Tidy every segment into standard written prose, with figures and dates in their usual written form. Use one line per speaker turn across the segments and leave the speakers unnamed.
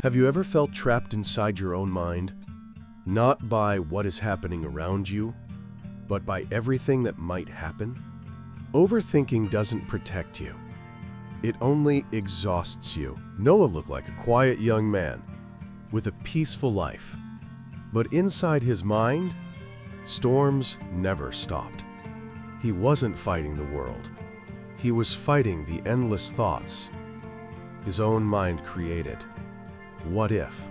Have you ever felt trapped inside your own mind? Not by what is happening around you, but by everything that might happen? Overthinking doesn't protect you. It only exhausts you. Noah looked like a quiet young man with a peaceful life. But inside his mind, storms never stopped. He wasn't fighting the world. He was fighting the endless thoughts his own mind created. What if?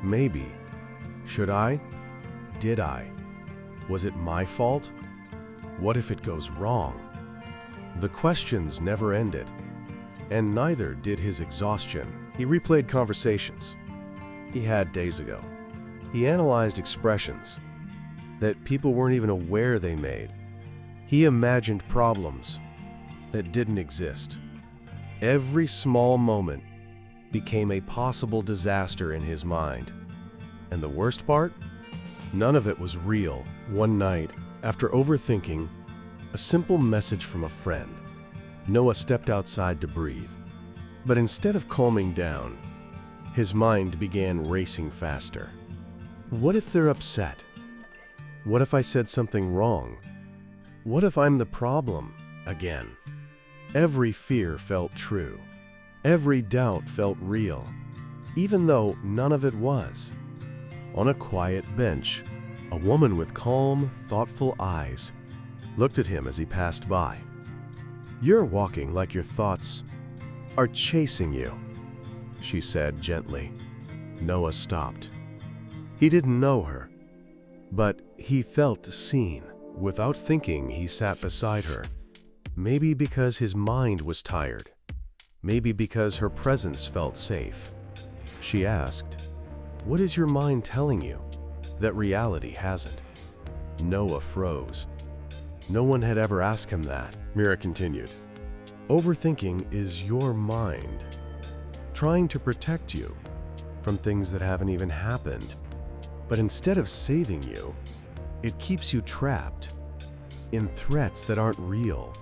Maybe. Should I? Did I? Was it my fault? What if it goes wrong? The questions never ended, and neither did his exhaustion. He replayed conversations he had days ago. He analyzed expressions that people weren't even aware they made. He imagined problems that didn't exist. Every small moment became a possible disaster in his mind. And the worst part? None of it was real. One night, after overthinking, a simple message from a friend, Noah stepped outside to breathe. But instead of calming down, his mind began racing faster. What if they're upset? What if I said something wrong? What if I'm the problem again? Every fear felt true. Every doubt felt real, even though none of it was. On a quiet bench, a woman with calm, thoughtful eyes looked at him as he passed by. "You're walking like your thoughts are chasing you," she said gently. Noah stopped. He didn't know her, but he felt seen. Without thinking, he sat beside her. Maybe because his mind was tired. Maybe because her presence felt safe. She asked, "What is your mind telling you that reality hasn't?" Noah froze. No one had ever asked him that. Mira continued, "Overthinking is your mind trying to protect you from things that haven't even happened. But instead of saving you, it keeps you trapped in threats that aren't real."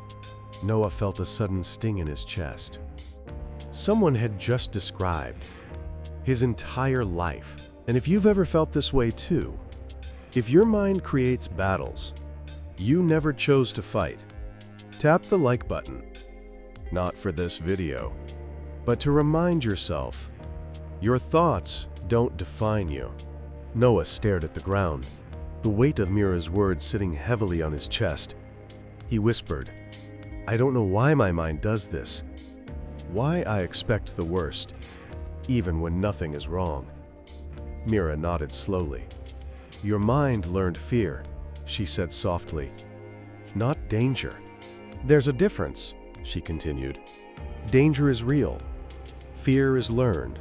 Noah felt a sudden sting in his chest. Someone had just described his entire life. And if you've ever felt this way too, if your mind creates battles you never chose to fight, tap the like button. Not for this video, but to remind yourself, your thoughts don't define you. Noah stared at the ground, the weight of Mira's words sitting heavily on his chest. He whispered, "I don't know why my mind does this. Why I expect the worst, even when nothing is wrong." Mira nodded slowly. "Your mind learned fear," she said softly, "not danger. There's a difference," she continued. "Danger is real. Fear is learned.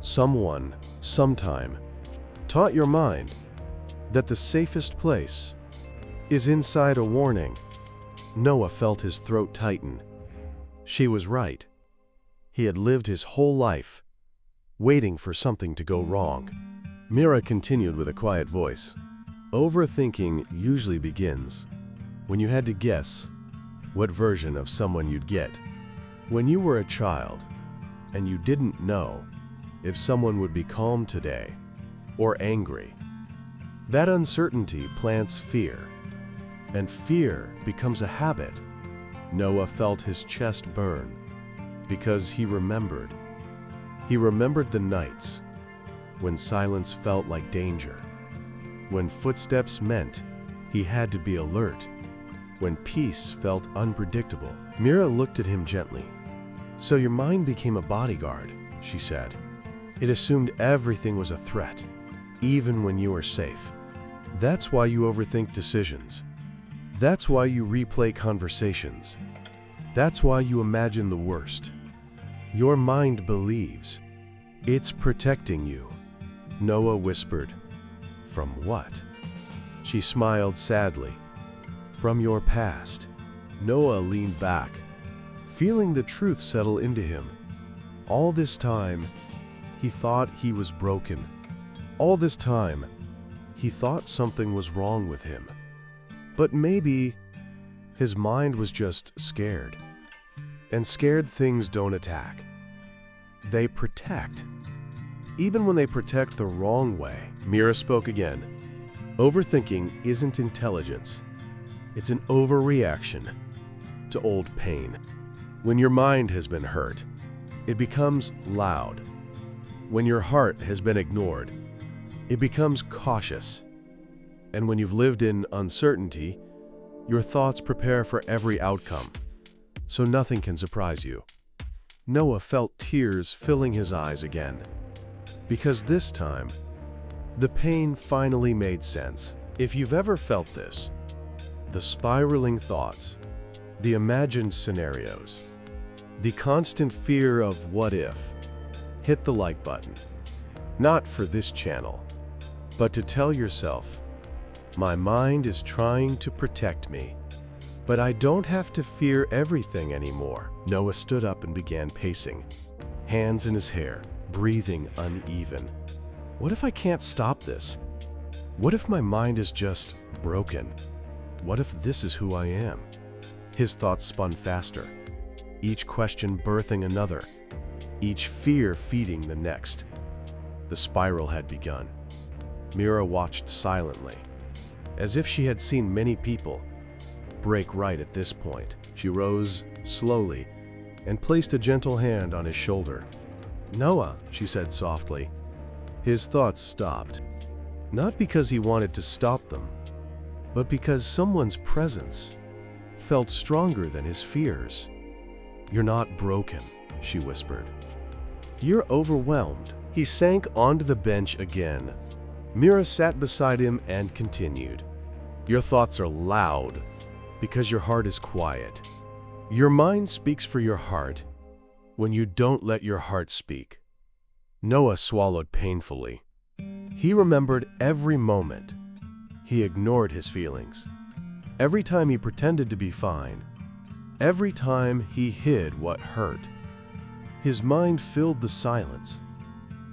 Someone, sometime, taught your mind that the safest place is inside a warning." Noah felt his throat tighten. She was right. He had lived his whole life waiting for something to go wrong. Mira continued with a quiet voice. "Overthinking usually begins when you had to guess what version of someone you'd get. When you were a child and you didn't know if someone would be calm today or angry. That uncertainty plants fear, and fear becomes a habit." Noah felt his chest burn because he remembered. He remembered the nights when silence felt like danger, when footsteps meant he had to be alert, when peace felt unpredictable. Mira looked at him gently. "So your mind became a bodyguard," she said. "It assumed everything was a threat, even when you were safe. That's why you overthink decisions. That's why you replay conversations. That's why you imagine the worst. Your mind believes it's protecting you." Noah whispered, "From what?" She smiled sadly. "From your past." Noah leaned back, feeling the truth settle into him. All this time, he thought he was broken. All this time, he thought something was wrong with him. But maybe his mind was just scared. And scared things don't attack. They protect. even when they protect the wrong way. Mira spoke again. Overthinking isn't intelligence. It's an overreaction to old pain. When your mind has been hurt, it becomes loud. When your heart has been ignored, it becomes cautious. And when you've lived in uncertainty, your thoughts prepare for every outcome, so nothing can surprise you. Noah felt tears filling his eyes again, because this time, the pain finally made sense. If you've ever felt this, the spiraling thoughts, the imagined scenarios, the constant fear of what if, hit the like button. Not for this channel, but to tell yourself, my mind is trying to protect me, but I don't have to fear everything anymore. Noah stood up and began pacing, hands in his hair, breathing uneven. What if I can't stop this? What if my mind is just broken? What if this is who I am? His thoughts spun faster, each question birthing another, each fear feeding the next. The spiral had begun. Mira watched silently, as if she had seen many people break right at this point. She rose slowly and placed a gentle hand on his shoulder. "Noah," she said softly. His thoughts stopped, not because he wanted to stop them, but because someone's presence felt stronger than his fears. "You're not broken," she whispered. "You're overwhelmed." He sank onto the bench again. Mira sat beside him and continued. "Your thoughts are loud because your heart is quiet. Your mind speaks for your heart when you don't let your heart speak." Noah swallowed painfully. He remembered every moment he ignored his feelings, every time he pretended to be fine, every time he hid what hurt. His mind filled the silence,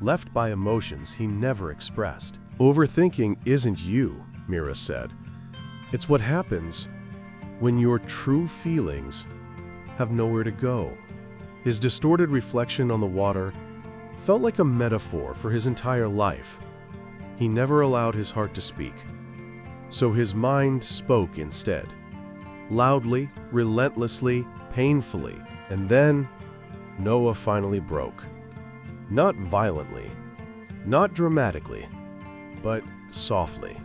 left by emotions he never expressed. "Overthinking isn't you," Mira said. "It's what happens when your true feelings have nowhere to go." His distorted reflection on the water felt like a metaphor for his entire life. He never allowed his heart to speak, so his mind spoke instead, loudly, relentlessly, painfully. And then Noah finally broke. Not violently, not dramatically, but softly.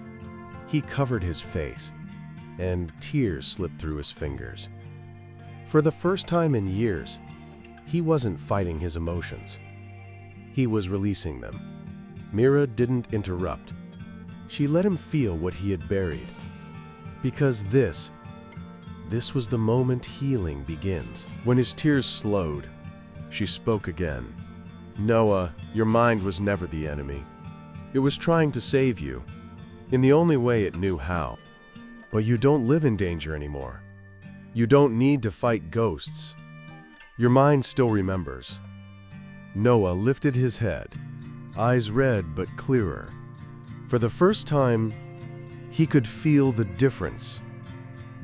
He covered his face, and tears slipped through his fingers. For the first time in years, he wasn't fighting his emotions. He was releasing them. Mira didn't interrupt. She let him feel what he had buried. Because this was the moment healing begins. When his tears slowed, she spoke again. "Noah, your mind was never the enemy. It was trying to save you, in the only way it knew how. But you don't live in danger anymore. You don't need to fight ghosts. Your mind still remembers." Noah lifted his head, eyes red but clearer. For the first time, he could feel the difference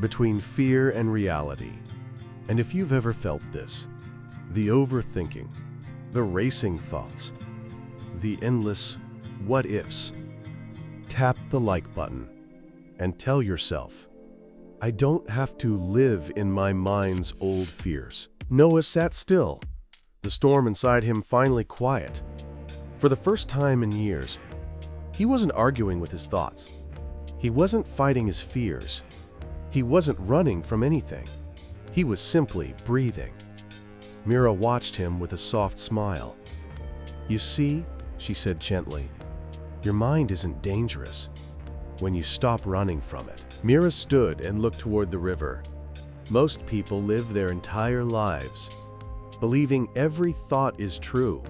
between fear and reality. And if you've ever felt this, the overthinking, the racing thoughts, the endless what-ifs, tap the like button and tell yourself, I don't have to live in my mind's old fears. Noah sat still, the storm inside him finally quiet. For the first time in years, he wasn't arguing with his thoughts. He wasn't fighting his fears. He wasn't running from anything. He was simply breathing. Mira watched him with a soft smile. "You see," she said gently, "your mind isn't dangerous when you stop running from it." Mira stood and looked toward the river. Most people live their entire lives believing every thought is true,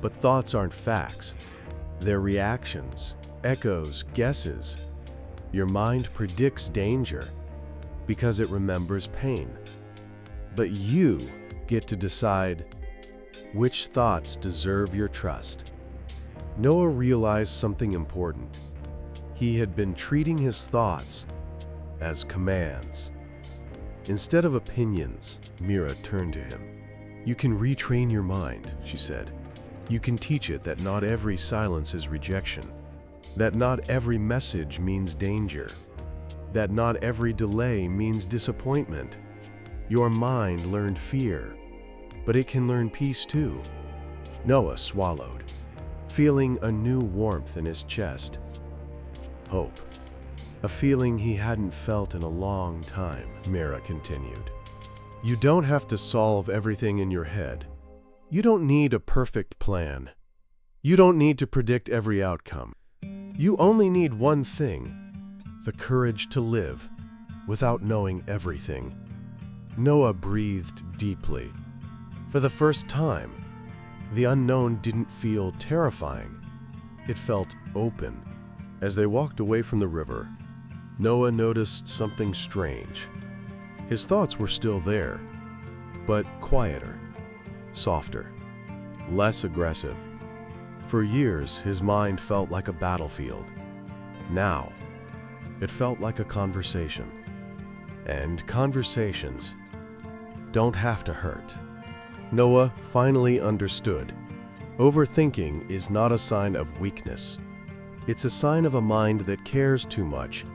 but thoughts aren't facts. They're reactions, echoes, guesses. Your mind predicts danger because it remembers pain. But you get to decide which thoughts deserve your trust. Noah realized something important. He had been treating his thoughts as commands. Instead of opinions, Mira turned to him. "You can retrain your mind," she said. You can teach it that not every silence is rejection, that not every message means danger, that not every delay means disappointment. Your mind learned fear, but it can learn peace too. Noah swallowed, feeling a new warmth in his chest. Hope, a feeling he hadn't felt in a long time. Mira continued. You don't have to solve everything in your head. You don't need a perfect plan. You don't need to predict every outcome. You only need one thing: the courage to live without knowing everything. Noah breathed deeply. For the first time, the unknown didn't feel terrifying. It felt open. As they walked away from the river, Noah noticed something strange. His thoughts were still there, but quieter, softer, less aggressive. For years, his mind felt like a battlefield. Now, it felt like a conversation. And conversations don't have to hurt. Noah finally understood. Overthinking is not a sign of weakness. It's a sign of a mind that cares too much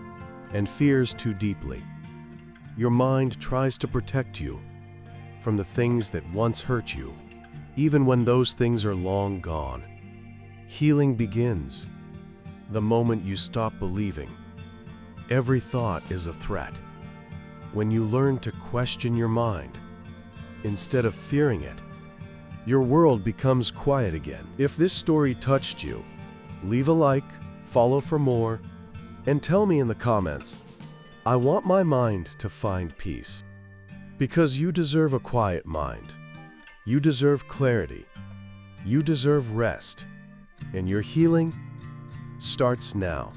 and fears too deeply. Your mind tries to protect you from the things that once hurt you, even when those things are long gone. Healing begins the moment you stop believing every thought is a threat. When you learn to question your mind instead of fearing it, your world becomes quiet again. If this story touched you, leave a like, follow for more, and tell me in the comments, I want my mind to find peace. Because you deserve a quiet mind. You deserve clarity. You deserve rest. And your healing starts now.